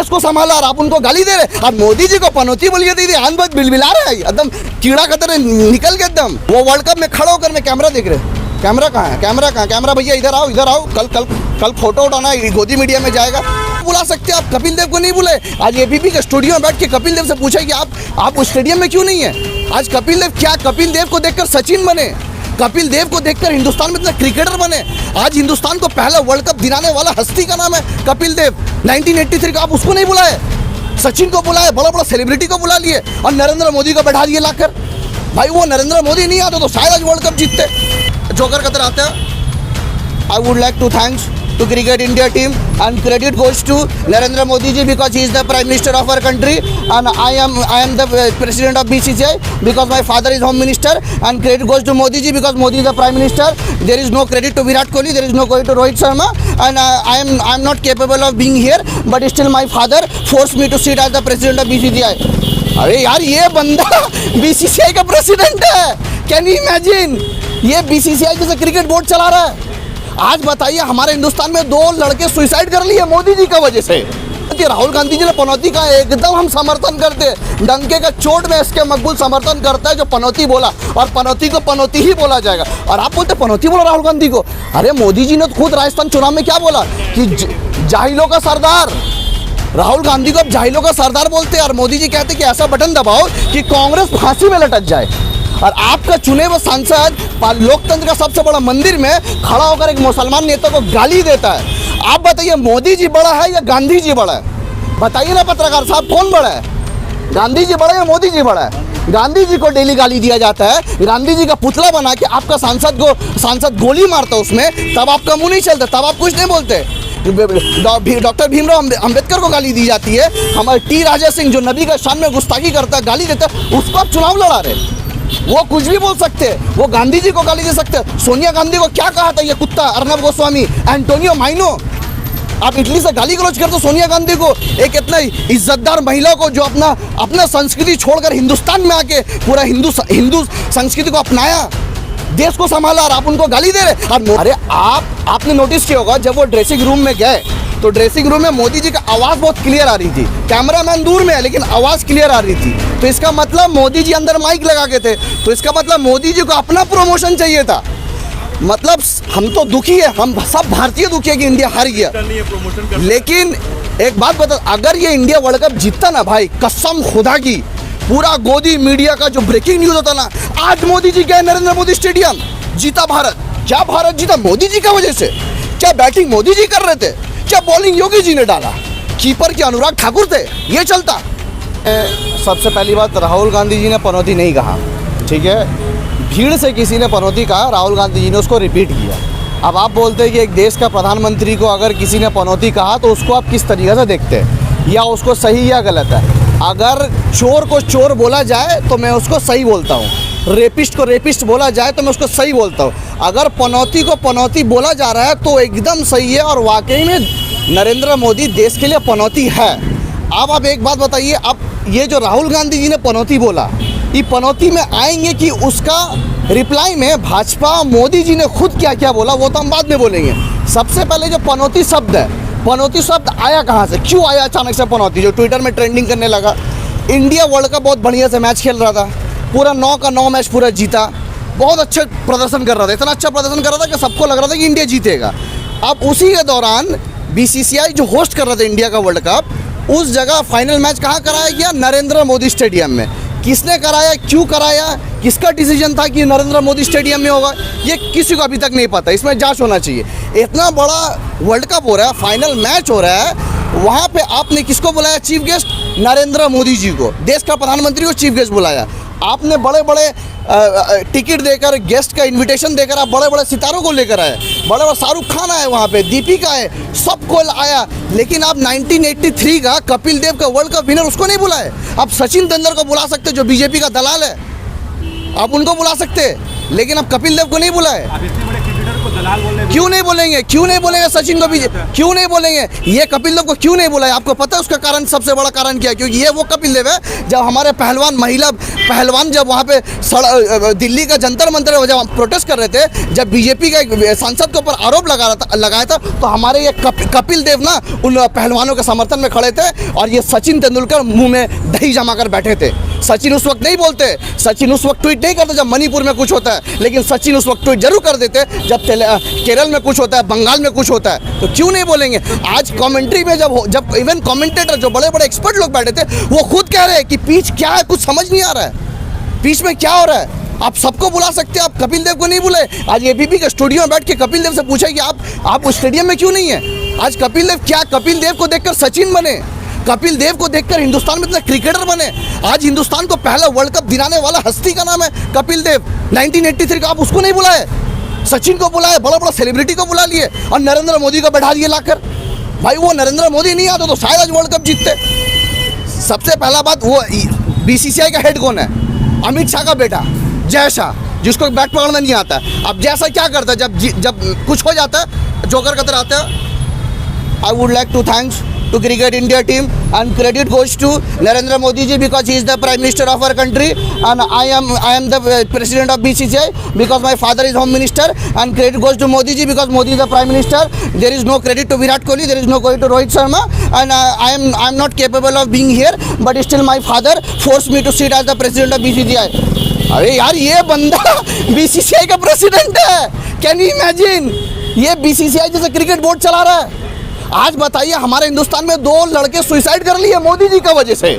देश को संभाला और आप उनको गाली दे रहे। अब मोदी जी को पनौती बोल के दीदी आन बद बिलबिला रहे हैं, एकदम कीड़ा का तरह निकल के एकदम। वो वर्ल्ड कप में खड़ा होकर मैं कैमरा देख रहे, कैमरा कहाँ है, कैमरा कहाँ, कैमरा भैया इधर आओ, इधर आओ। कल कल कल फोटो उठाना गोदी मीडिया में जाएगा, बुला सकते हैं आप। कपिल देव को नहीं बुलाए। आज एबीपी के स्टूडियो में बैठ के कपिल देव से पूछा कि आप उस स्टेडियम में क्यों नहीं है। आज कपिल देव क्या, कपिल देव को देखकर सचिन बने, कपिल देव को देखकर हिंदुस्तान में इतना क्रिकेटर बने। आज हिंदुस्तान को पहला वर्ल्ड कप दिलाने वाला हस्ती का नाम है कपिल देव। 1983 का आप उसको नहीं बुलाए, सचिन को बुलाए, बड़ा बड़ा सेलिब्रिटी को बुला लिए और नरेंद्र मोदी को बैठा दिए लाकर। भाई वो नरेंद्र मोदी नहीं आता तो शायद आज वर्ल्ड कप जीतते। जोकर कतर आते हैं। I would like to thanks to Cricket India team and credit goes to Narendra Modi ji because he is the Prime Minister of our country and I am the President of BCCI because my father is Home Minister, and credit goes to Modi ji because Modi is the Prime Minister. There is no credit to Virat Kohli, there is no credit to Rohit Sharma, and I am not capable of being here, but still my father forced me to sit as the President of BCCI. अरे यार ये बंदा BCCI का president है, can you imagine. ये BCCI जैसे cricket board चला रहा है। आज बताइए हमारे हिंदुस्तान में 2 लड़के सुसाइड कर लिए मोदी जी का वजह से। राहुल गांधी जी ने पनौती का एकदम हम समर्थन करते हैं, डंके का चोट में इसके मकबूल समर्थन करता है जो पनौती बोला, और पनौती को पनौती ही बोला जाएगा। और आप बोलते पनौती बोला राहुल गांधी को। अरे मोदी जी ने तो खुद राजस्थान चुनाव में क्या बोला कि जाहिलों का सरदार, राहुल गांधी को अब जाहिलों का सरदार बोलते हैं। और मोदी जी कहते कि ऐसा बटन दबाओ कि कांग्रेस फांसी में लटक जाए। और आपका चुने हुए सांसद लोकतंत्र का सबसे बड़ा मंदिर में खड़ा होकर एक मुसलमान नेता को गाली देता है। आप बताइए मोदी जी बड़ा है या गांधी जी बड़ा है? बताइए ना पत्रकार साहब, कौन बड़ा है, गांधी जी बड़ा है या मोदी जी बड़ा है? गांधी जी को डेली गाली दिया जाता है, गांधी जी का पुतला बना के आपका सांसद गोली मारता है उसमें, तब आपका मुंह नहीं चलता, तब आप कुछ नहीं बोलते। डॉक्टर भीमराव अंबेडकर को गाली दी जाती है, हमारे टी राजा सिंह जो नबी का शान में गुस्ताखी करता है गाली देता है, उसको आप चुनाव लड़ा रहे। वो कुछ भी बोल सकते हैं, वो गांधी जी को गाली दे सकते हैं। सोनिया गांधी को क्या कहा था ये कुत्ता अर्नब गोस्वामी, एंटोनियो माइनो। आप इटली से गाली गलौज करते सोनिया गांधी को, एक इतना इज्जतदार महिला को जो अपना संस्कृति छोड़कर हिंदुस्तान में आके पूरा हिंदू संस्कृति को अपनाया, देश को संभाला, और आप उनको गाली दे रहे। अरे आपने नोटिस किया होगा जब वो ड्रेसिंग रूम में गए तो ड्रेसिंग रूम में मोदी जी का आवाज़ बहुत क्लियर आ रही थी। कैमरामैन दूर में है लेकिन आवाज़ क्लियर आ रही थी, तो इसका मतलब मोदी जी अंदर माइक लगा के थे, तो इसका मतलब मोदी जी को अपना प्रमोशन चाहिए था। मतलब हम तो दुखी है, हम सब भारतीय दुखी है कि इंडिया हार गया। लेकिन एक बात बता, अगर ये इंडिया वर्ल्ड कप जीतता ना भाई, कसम खुदा की, पूरा गोदी मीडिया का जो ब्रेकिंग न्यूज़ होता ना, आज मोदी जी गए नरेंद्र मोदी स्टेडियम, जीता भारत। क्या भारत जीता? मोदी जी का वजह से। क्या बैटिंग मोदी जी कर रहे थे? क्या बॉलिंग योगी जी ने डाला? कीपर के अनुराग ठाकुर थे? ये चलता। सबसे पहली बात, राहुल गांधी जी ने पनौती नहीं कहा, ठीक है, भीड़ से किसी ने पनौती कहा, राहुल गांधी जी ने उसको रिपीट किया। अब आप बोलते हैं कि एक देश का प्रधानमंत्री को अगर किसी ने पनौती कहा तो उसको आप किस तरीके से देखते हैं, या उसको सही या गलत है? अगर चोर को चोर बोला जाए तो मैं उसको सही बोलता हूँ, रेपिस्ट को रेपिस्ट बोला जाए तो मैं उसको सही बोलता हूँ। अगर पनौती को पनौती बोला जा रहा है तो एकदम सही है, और वाकई में नरेंद्र मोदी देश के लिए पनौती है। अब आप एक बात बताइए, अब ये जो राहुल गांधी जी ने पनौती बोला, ये पनौती में आएंगे कि उसका रिप्लाई में भाजपा मोदी जी ने खुद क्या क्या बोला वो तो हम बाद में बोलेंगे। सबसे पहले जो पनौती शब्द है, पनौती शब्द आया कहाँ से, क्यों आया अचानक से पनौती, जो ट्विटर में ट्रेंडिंग करने लगा। इंडिया वर्ल्ड कप बहुत बढ़िया से मैच खेल रहा था, पूरा 9 का 9 मैच पूरा जीता, बहुत अच्छा प्रदर्शन कर रहा था, इतना अच्छा प्रदर्शन कर रहा था कि सबको लग रहा था कि इंडिया जीतेगा। अब उसी के दौरान BCCI जो होस्ट कर रहा था इंडिया का वर्ल्ड कप, उस जगह फाइनल मैच कहाँ कराया गया? नरेंद्र मोदी स्टेडियम में। किसने कराया, क्यों कराया, किसका डिसीजन था कि नरेंद्र मोदी स्टेडियम में होगा, ये किसी को अभी तक नहीं पता। इसमें जांच होना चाहिए। इतना बड़ा वर्ल्ड कप हो रहा है, फाइनल मैच हो रहा है, वहाँ पे आपने किसको बुलाया चीफ गेस्ट? नरेंद्र मोदी जी को, देश का प्रधानमंत्री को चीफ गेस्ट बुलाया। आपने बड़े बड़े टिकट देकर, गेस्ट का इनविटेशन देकर आप बड़े बड़े सितारों को लेकर आए, बड़े बड़े शाहरुख खान आए, वहाँ पे दीपिका है, सबको आया। लेकिन आप 1983 का कपिल देव का वर्ल्ड कप विनर उसको नहीं बुलाए। आप सचिन तेंदुलकर को बुला सकते जो बीजेपी का दलाल है, आप उनको बुला सकते, लेकिन आप कपिल देव को नहीं बुलाए। अब इतने बड़े क्रिकेटर को दलाल बोल रहे हैं। क्यों नहीं बोलेंगे, क्यों नहीं बोलेंगे सचिन को भी, क्यों नहीं बोलेंगे? ये कपिल देव को क्यों नहीं बोला है? आपको पता है उसका कारण, सबसे बड़ा कारण क्या है? क्योंकि ये वो कपिल देव है जब हमारे पहलवान, महिला पहलवान जब वहाँ पे दिल्ली का जंतर मंतर जब प्रोटेस्ट कर रहे थे, जब बीजेपी का एक सांसद के ऊपर आरोप लगाया था, तो हमारे ये कपिल देव ना उन पहलवानों के समर्थन में खड़े थे और ये सचिन तेंदुलकर मुंह में दही जमा कर बैठे थे। सचिन उस वक्त नहीं बोलते, सचिन उस वक्त ट्वीट नहीं करते जब मणिपुर में कुछ होता है, लेकिन सचिन उस वक्त ट्वीट जरूर कर देते जब केरल में कुछ होता है, बंगाल में कुछ होता है। तो क्यों नहीं बोलेंगे? आज कमेंट्री में जब इवन कमेंटेटर जो बड़े बड़े एक्सपर्ट लोग बैठे थे, वो खुद कह रहे हैं कि पीच क्या है, कुछ समझ नहीं आ रहा है, पीच में क्या हो रहा है। आप सबको बुला सकते हैं, आप कपिल देव को नहीं बुलाए। आज एबीपी के स्टूडियो में बैठ के कपिल देव से पूछा कि आप उस स्टेडियम में क्यों नहीं है? आज कपिल देव क्या, कपिल देव को देखकर सचिन बने, कपिल देव को देखकर हिंदुस्तान में इतने क्रिकेटर बने। आज हिंदुस्तान को पहला वर्ल्ड कप दिलाने वाला हस्ती का नाम है कपिल देव, 1983 का। आप उसको नहीं बुलाए, सचिन को बुलाए, बड़ा बड़ा सेलिब्रिटी को बुला लिए और नरेंद्र मोदी को बैठा दिए लाकर। भाई वो नरेंद्र मोदी नहीं आता तो शायद आज वर्ल्ड कप जीतते। सबसे पहला बात, वो बीसीसीआई का हेड कौन है? अमित शाह का बेटा जय शाह, जिसको बैट पकड़ना नहीं आता है। अब जैसा क्या करता है, जब कुछ हो जाता है जोकर कतर आता है। I would like to thanks to cricket India team and credit goes to Narendra Modi ji because he is the Prime Minister of our country and I am the President of BCCI because my father is Home Minister, and credit goes to Modi ji because Modi is the Prime Minister. There is no credit to Virat Kohli, there is no credit to Rohit Sharma, and I am not capable of being here, but still my father forced me to sit as the President of BCCI. अरे यार ये बंदा BCCI का president है, can you imagine? ये BCCI जैसे cricket board चला रहा है। आज बताइए, हमारे हिंदुस्तान में 2 लड़के सुसाइड कर लिए मोदी जी का वजह से।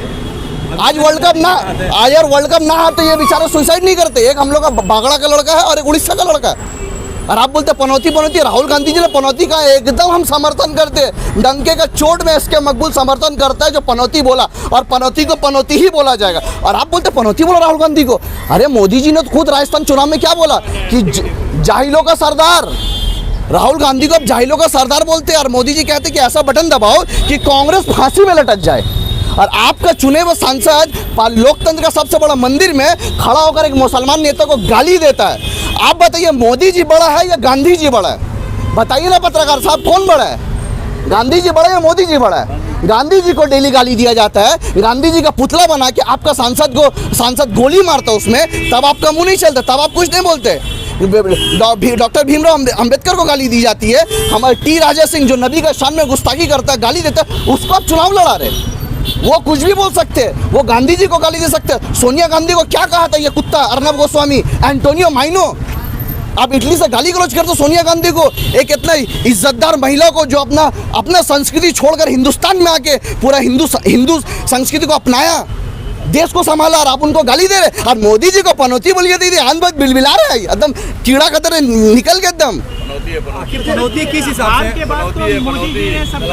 आज वर्ल्ड कप ना, आज यार वर्ल्ड कप ना तो ये बेचारे सुसाइड नहीं करते। एक हम लोग का बागड़ा का लड़का है और एक उड़ीसा का लड़का है। और आप बोलते पनौती, राहुल गांधी जी ने पनौती का एकदम हम समर्थन करते, डंके का चोट में इसके मकबूल समर्थन करता है जो पनौती बोला, और पनौती को पनौती ही बोला जाएगा। और आप बोलते पनौती बोला राहुल गांधी को। अरे मोदी जी ने तो खुद राजस्थान चुनाव में क्या बोला कि जाहिलों का सरदार, राहुल गांधी को अब जाहिलों का सरदार बोलते हैं, और मोदी जी कहते कि ऐसा बटन दबाओ कि कांग्रेस फांसी में लटक जाए। और आपका चुने हुए सांसद लोकतंत्र का सबसे बड़ा मंदिर में खड़ा होकर एक मुसलमान नेता को गाली देता है। आप बताइए मोदी जी बड़ा है या गांधी जी बड़ा है? बताइए ना पत्रकार साहब, कौन बड़ा है? गांधी जी बड़ा है या मोदी जी बड़ा है? गांधी जी को डेली गाली दिया जाता है, गांधी जी का पुतला बना के आपका सांसद गोली मारता है उसमें, तब आपका मुंह नहीं चलता, तब आप कुछ नहीं बोलते। डॉक्टर भीमराव अंबेडकर को गाली दी जाती है, हमारे टी राजा सिंह जो नबी का शान में गुस्ताखी करता है, गाली देता है, उसको आप चुनाव लड़ा रहे। वो कुछ भी बोल सकते हैं, वो गांधी जी को गाली दे सकते हैं। सोनिया गांधी को क्या कहा था ये कुत्ता अर्नब गोस्वामी, एंटोनियो माइनो? आप इटली से गाली गलौज करते सोनिया गांधी को, एक इतना इज्जतदार महिला को जो अपना संस्कृति छोड़कर हिंदुस्तान में आके पूरा हिंदू संस्कृति को अपनाया, देश को संभाला, और आप उनको गाली दे रहे। और मोदी जी को पनौती बोलिए दीदी, आंध बिलबिला रहा है, एकदम कीड़ा का तरह निकल के एकदम। पनौती किस हिसाब से?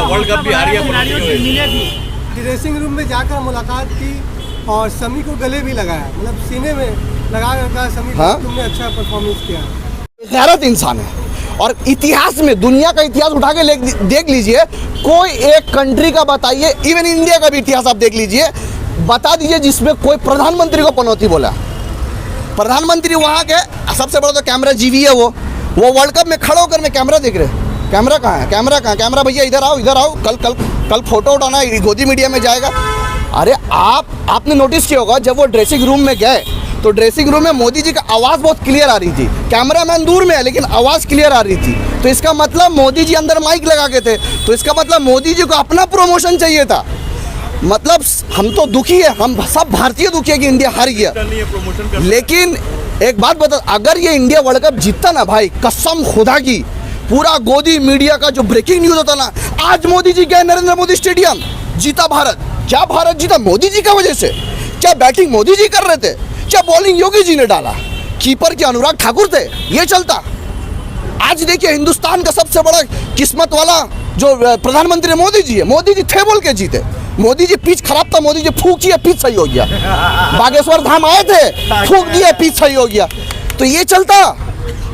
वर्ल्ड कप भी हारी है। ड्रेसिंग रूम में जाकर मुलाकात की और समी को गले भी लगाया, मतलब सीने में लगा कर कहा समी तुमने अच्छा परफॉर्मेंस किया। गैरत इंसान है, और इतिहास में दुनिया का इतिहास उठा के देख लीजिए, कोई एक कंट्री का बताइए, इवन इंडिया का भी इतिहास आप देख लीजिए, बता दीजिए जिसमें कोई प्रधानमंत्री को पनौती बोला। प्रधानमंत्री वहाँ के सबसे बड़ा तो कैमरा जीवी है, वो वर्ल्ड कप में खड़े होकर मैं कैमरा देख रहे। कैमरा कहाँ है? कैमरा भैया इधर आओ, कल फोटो उठाना गोदी मीडिया में जाएगा। अरे आपने नोटिस किया होगा जब वो ड्रेसिंग रूम में गए तो ड्रेसिंग रूम में मोदी जी का आवाज़ बहुत क्लियर आ रही थी, कैमरामैन दूर में है लेकिन आवाज़ क्लियर आ रही थी। तो इसका मतलब मोदी जी अंदर माइक लगा के थे, तो इसका मतलब मोदी जी को अपना प्रमोशन चाहिए था। मतलब हम तो दुखी है, हम सब भारतीय दुखी है कि इंडिया हार गया। लेकिन एक बात बता, अगर ये इंडिया वर्ल्ड कप जीतता ना भाई, कसम खुदा की, पूरा गोदी मीडिया का जो ब्रेकिंग न्यूज होता ना, आज मोदी जी गए नरेंद्र मोदी स्टेडियम, जीता भारत। क्या भारत जीता? मोदी जी की वजह से। क्या बैटिंग मोदी जी कर रहे थे? क्या बॉलिंग योगी जी ने डाला? कीपर के अनुराग ठाकुर थे? ये चलता। आज देखिए हिंदुस्तान का सबसे बड़ा किस्मत वाला जो प्रधानमंत्री मोदी जी है, मोदी जी थे बोल के जीते। मोदी जी पिच खराब था, मोदी जी फूक किया, पिच सही हो गया। बागेश्वर धाम आए थे, फूक दिया, पिच सही हो गया। तो ये चलता।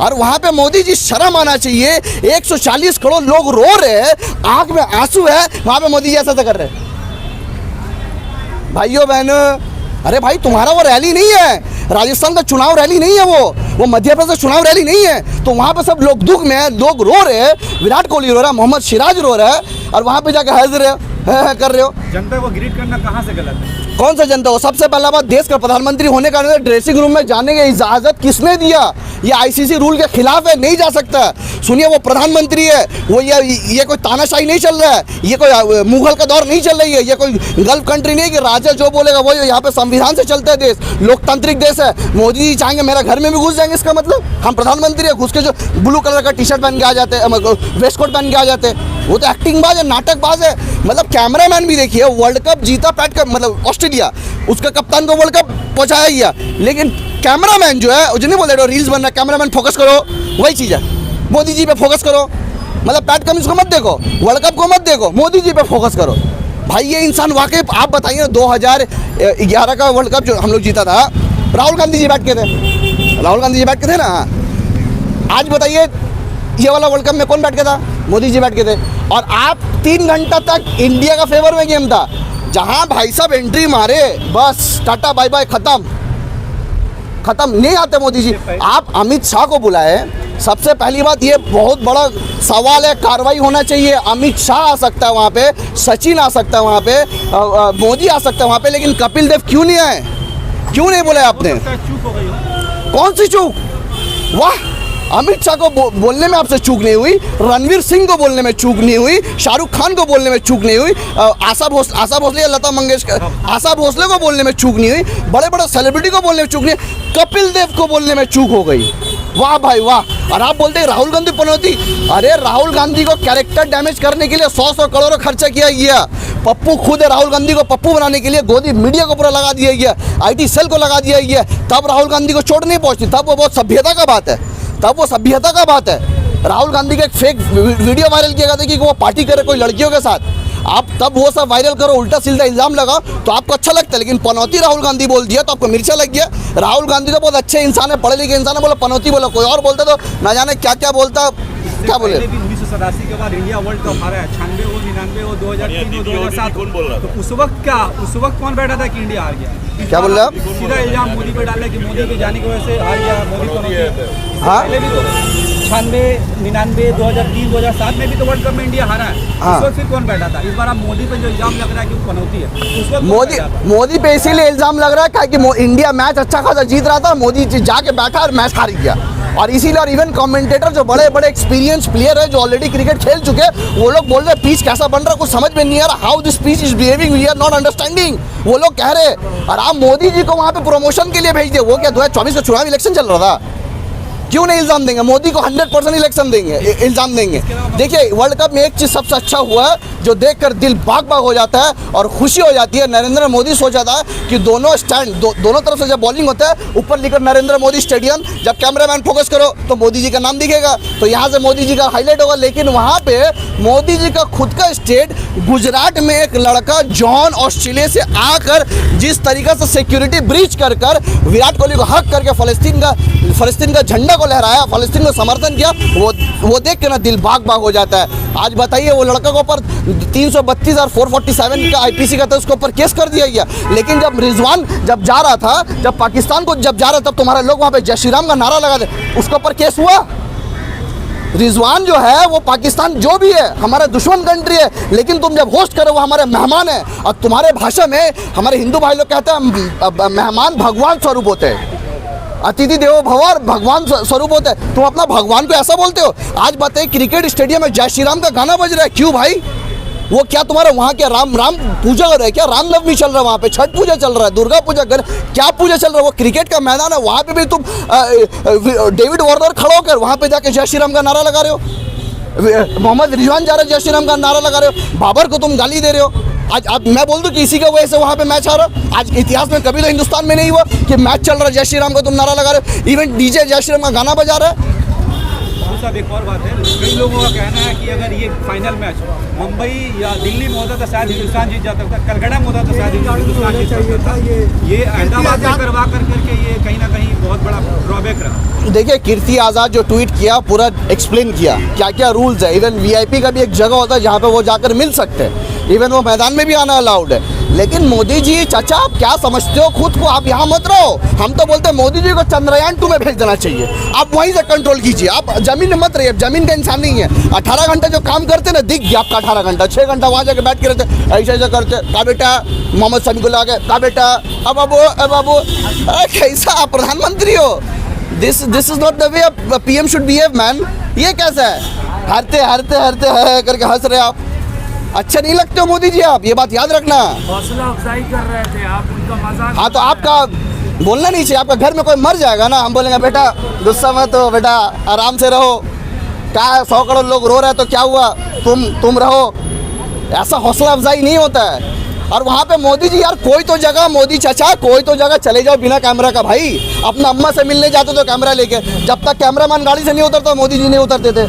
और वहाँ पे मोदी जी शर्म आना चाहिए, 140 करोड़ लोग रो रहे हैं, आंख में आंसू है, वहाँ पे मोदी जी ऐसा कर रहे हैं। भाइयों बहनों, अरे भाई तुम्हारा वो रैली नहीं है, राजस्थान का चुनाव रैली नहीं है, वो मध्य प्रदेश चुनाव रैली नहीं है। तो वहाँ पे सब लोग दुख में है, लोग रो रहे हैं, विराट कोहली रो रहा है, मोहम्मद सिराज रो रहा है, और वहाँ पे जाकर हंस रहे हो, कर रहे हो। जनता को ग्रीट करना कहाँ से गलत है? कौन सा जनता हो? सबसे पहला बात, देश का प्रधानमंत्री होने का ड्रेसिंग रूम में जाने की इजाजत किसने दिया? ये आईसीसी रूल के खिलाफ है, नहीं जा सकता। सुनिए, वो प्रधानमंत्री है, वो ये कोई तानाशाही नहीं चल रहा है, ये कोई मुगल का दौर नहीं चल रही है, ये कोई गल्फ कंट्री नहीं कि राजा जो बोलेगा वो, यहाँ पे संविधान से चलता है देश, लोकतांत्रिक देश है। मोदी जी चाहेंगे मेरा घर में भी घुस जाएंगे, इसका मतलब हम प्रधानमंत्री है, घुस के जो ब्लू कलर का टी शर्ट पहन के आ जाते हैं, वेस्ट कोट पहन के आ जाते हैं, वो तो एक्टिंग बाज है, नाटक बाज है। मतलब कैमरामैन भी देखिए, वर्ल्ड कप जीता पैट का, मतलब ऑस्ट्रेलिया, उसका कप्तान को वर्ल्ड कप पहुंचाया गया, लेकिन कैमरामैन जो है, जो नहीं बोल रहे रील्स बन रहा है, कैमरामैन फोकस करो, वही चीज़ है। मोदी जी पे फोकस करो, मतलब पैट कमिंस को मत देखो, वर्ल्ड कप को मत देखो, मोदी जी पे फोकस करो। भाई ये इंसान वाकई, आप बताइए 2011 का वर्ल्ड कप जो हम लोग जीता था, राहुल गांधी जी बैठ के थे, राहुल गांधी जी बैठ के थे ना। आज बताइए ये वाला वर्ल्ड कप में कौन बैठ के था? मोदी जी बैठ के थे। और आप 3 घंटा तक इंडिया का फेवर में गेम था, जहां भाई साहब एंट्री मारे, बस टाटा बाय बाय, खत्म, नहीं आते मोदी जी। आप अमित शाह को बुलाए, सबसे पहली बात, ये बहुत बड़ा सवाल है, कार्रवाई होना चाहिए। अमित शाह आ सकता है वहाँ पे, सचिन आ सकता है वहाँ पे, मोदी आ सकता है वहाँ पे, लेकिन कपिल देव क्यों नहीं आए? क्यों नहीं बोला आपने? चूक हो गई। कौन सी चूक? वाह, अमित शाह को बोलने में आपसे चूक नहीं हुई, रणवीर सिंह को बोलने में चूक नहीं हुई, शाहरुख खान को बोलने में चूक नहीं हुई, आशा भोसले या लता मंगेशकर, आशा भोसले को बोलने में चूक नहीं हुई, बड़े बड़े सेलिब्रिटी को बोलने में चूक नहीं, कपिल देव को बोलने में चूक हो गई। वाह भाई वाह। और आप बोलते हैं राहुल गांधी पनौती, अरे राहुल गांधी को कैरेक्टर डैमेज करने के लिए 100 करोड़ खर्चा किया गया। पप्पू खुद है, राहुल गांधी को पप्पू बनाने के लिए गोदी मीडिया को पूरा लगा दिया गया, IT सेल को लगा दिया गया, तब राहुल गांधी को चोट नहीं पहुंचती, तब वो बहुत सभ्यता का बात है, तब वो सभ्यता का बात है। राहुल गांधी का एक फेक वीडियो वायरल किया गया था कि वो पार्टी करे कोई लड़कियों के साथ, आप तब वो सब वायरल करो, उल्टा सीधा इल्जाम लगाओ तो आपको अच्छा लगता है, लेकिन पनौती राहुल गांधी बोल दिया तो आपको मिर्चा लग गया। राहुल गांधी तो बहुत अच्छे इंसान है, पढ़े लिखे इंसान है, बोला पनौती बोला, कोई और बोलता तो ना जाने क्या क्या बोलता, क्या बोले। 1987 के बाद इंडिया वर्ल्ड कप हारा है, 96 हो, 99 हो, 2003 हो, 2007 कौन बोल रहा था? तो उस वक्त कौन बैठा था कि इंडिया हार गया? क्या बोल रहे हैं आप? सीधा इल्जाम मोदी पे डाला कि मोदी के जाने की वजह से हार गया, मोदी को। हाँ, पहले भी तो 96, 99, 2003, 2007 में भी तो वर्ल्ड कप में इंडिया हारा है। हाँ। उस वक्त फिर कौन बैठा था? इस बार आप मोदी पे जो इल्जाम लग रहा है कि वो पनौती है, उस वक्त मोदी पे इसीलिए इल्जाम लग रहा है कि इंडिया मैच अच्छा खासा जीत रहा था, मोदी जी जाके बैठा और मैच हार गया। और इसीलिए, और इवन कमेंटेटर जो बड़े बड़े एक्सपीरियंस प्लेयर है, जो ऑलरेडी क्रिकेट खेल चुके हैं, वो लोग बोल रहे हैं पिच कैसा बन रहा है, कुछ समझ में नहीं आ रहा, how this pitch is behaving, we are not understanding, वो लोग कह रहे। और आप मोदी जी को वहाँ पे प्रमोशन के लिए भेज दिए। वो क्या 2024 का चुनाव इलेक्शन चल रहा था? क्यों नहीं इल्जाम देंगे? मोदी को 100% इलेक्शन देंगे, इल्जाम देंगे। देखिए, वर्ल्ड कप में एक चीज़ सबसे अच्छा हुआ है, जो देखकर दिल बाग बाग हो जाता है और खुशी हो जाती है। नरेंद्र मोदी सोचा था कि दोनों स्टैंड, दोनों तरफ से जब बॉलिंग होता है, ऊपर लिखकर नरेंद्र मोदी स्टेडियम, जब कैमरामैन फोकस करो तो मोदी जी का नाम दिखेगा, तो यहाँ से मोदी जी का हाईलाइट होगा। लेकिन वहाँ पे मोदी जी का खुद का स्टेट गुजरात में एक लड़का जॉन ऑस्ट्रेलिया से आकर जिस तरीके से सिक्योरिटी ब्रीच कर विराट कोहली को हक करके फलस्तीन का झंडा को लहराया, फलस्तीन को समर्थन किया, वो देख के ना दिल बाग बाग हो जाता है। आज बताइए, वो लड़का को ऊपर 332 और 447 का IPC का था, उसके ऊपर केस कर दिया गया। लेकिन जब रिजवान जब जा रहा था, जब पाकिस्तान को जब जा रहा था, तब तुम्हारे लोग वहाँ पे जय श्री राम का नारा लगा दे, उसके ऊपर केस हुआ। रिजवान जो है वो पाकिस्तान जो भी है हमारा दुश्मन कंट्री है, लेकिन तुम जब होस्ट करो वो हमारे मेहमान है। और तुम्हारे भाषा में हमारे हिंदू भाई लोग कहते हैं मेहमान भगवान स्वरूप होते हैं, अतिथि देवो भव, भगवान स्वरूप होता है। तुम अपना भगवान को ऐसा बोलते हो। आज बताइए, क्रिकेट स्टेडियम में जय श्री राम का गाना बज रहा है, क्यों भाई? वो क्या तुम्हारा वहाँ क्या राम पूजा हो रहा है क्या? रामनवमी चल रहा है वहाँ पे, छठ पूजा चल रहा है, दुर्गा पूजा क्या पूजा चल रहा है? वो क्रिकेट का मैदान है, वहाँ पे भी तुम डेविड वार्नर खड़ा होकर वहाँ पे जाके जय श्री राम का नारा लगा रहे हो। मोहम्मद रिजवान जा रहे जय श्री राम का नारा लगा रहे हो, बाबर को तुम गाली दे रहे हो। आज अब मैं बोल दूं कि इसी का वजह से वहाँ पे मैच आ रहा। आज इतिहास में कभी तो हिंदुस्तान में नहीं हुआ कि मैच चल रहा है, जय श्री राम का तुम नारा लगा रहे हो, इवन DJ जय श्री राम का गाना बजा रहा है। साहब, एक और बात है, कई लोगों का कहना है कि अगर ये फाइनल मैच मुंबई या दिल्ली में होता तो शायद हिंदुस्तान जीत जाता था, कलकत्ता में होता तो शायद हिंदुस्तान जीत जाता था। ये अहमदाबाद में करवा करके ये कहीं ना कहीं बहुत बड़ा ड्रॉबैक रहा। देखिए, कीर्ति आज़ाद जो ट्वीट किया पूरा एक्सप्लेन किया क्या क्या रूल्स है। इवन VIP का भी एक जगह होता है जहाँ पे वो जाकर मिल सकते हैं, इवन वो मैदान में भी आना अलाउड है। लेकिन मोदी जी चाचा आप क्या समझते हो खुद को, आप यहाँ मत रहो। हम तो बोलते हैं मोदी जी को चंद्रयान 2 में भेज देना चाहिए, आप वहीं से कंट्रोल कीजिए, आप जमीन में मत रहिए, जमीन का इंसान नहीं है। 18 घंटे जो काम करते ना, दिख गया आपका 18 घंटा, 6 घंटा वहाँ जाके बैठ के रहते, ऐसे ऐसे करते, का बेटा मोहम्मद शमी को लाके, का बेटा अब बाबू अरे कैसा आप प्रधानमंत्री हो? This is not the way PM should behave man. ये कैसा है, हरते करके हंस रहे आप, अच्छा नहीं लगते हो मोदी जी आप, ये बात याद रखना। हौसला अफजाई कर रहे थे आप, उनका मजाक। हाँ तो आपका बोलना नहीं चाहिए, आपका घर में कोई मर जाएगा ना, हम बोलेंगे बेटा गुस्सा मत हो, बेटा आराम से रहो, क्या 100 करोड़ लोग रो रहे हैं तो क्या हुआ, तुम रहो, ऐसा हौसला अफजाई नहीं होता है। और वहाँ पे मोदी जी यार कोई तो जगह, मोदी चाचा कोई तो जगह चले जाओ बिना कैमरा का भाई। अपना अम्मा से मिलने जाते तो कैमरा लेके, जब तक कैमरामैन गाड़ी से नहीं उतरता मोदी जी नहीं उतरते थे।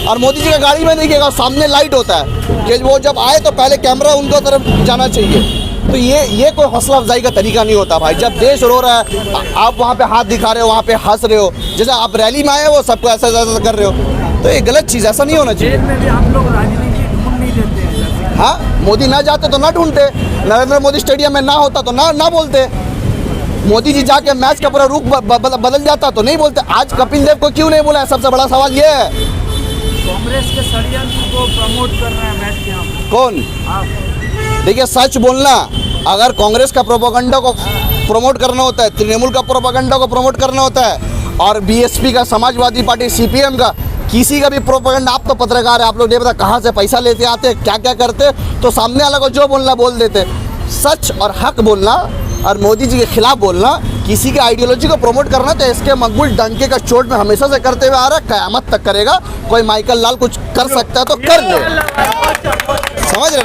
और मोदी जी का गाड़ी में देखिएगा सामने लाइट होता है कि वो जब आए तो पहले कैमरा उनकी तरफ जाना चाहिए। तो ये कोई हौसला अफजाई का तरीका नहीं होता भाई। जब देश रो रहा है आप वहाँ पे हाथ दिखा रहे हो, वहाँ पे हंस रहे हो, जैसे आप रैली में आए हो सबको ऐसा कर रहे हो, तो ये गलत चीज़, ऐसा नहीं होना चाहिए। में भी आप लोग राजनीति ढूंढ नहीं देते हैं। हाँ, मोदी ना जाते तो ना ढूंढते, नरेंद्र मोदी स्टेडियम में ना होता तो ना बोलते, मोदी जी जाके मैच का पूरा रुख बदल जाता तो नहीं बोलते। आज कपिल देव को क्यों नहीं बोला है, सबसे बड़ा सवाल ये है। कांग्रेस के षड्यंत्र को प्रमोट कर रहे हैं बैठ के हम। कौन? आप देखिए सच बोलना, अगर कांग्रेस का प्रोपेगेंडा को प्रमोट करना होता है, तृणमूल का प्रोपेगेंडा को प्रमोट करना होता है, और BSP का, समाजवादी पार्टी, CPM का, किसी का भी प्रोपेगेंडा, आप तो पत्रकार है, आप लोग नहीं पता कहाँ से पैसा लेते आते, क्या क्या करते, तो सामने वाला को जो बोलना बोल देते। सच और हक बोलना और मोदी जी के खिलाफ बोलना, किसी के आइडियोलॉजी को प्रमोट करना, तो इसके मकबूल डंके का चोट में हमेशा से करते हुए आ रहा है, क़यामत तक करेगा। कोई माइकल लाल कुछ कर सकता है तो कर दे, समझ रहे ना।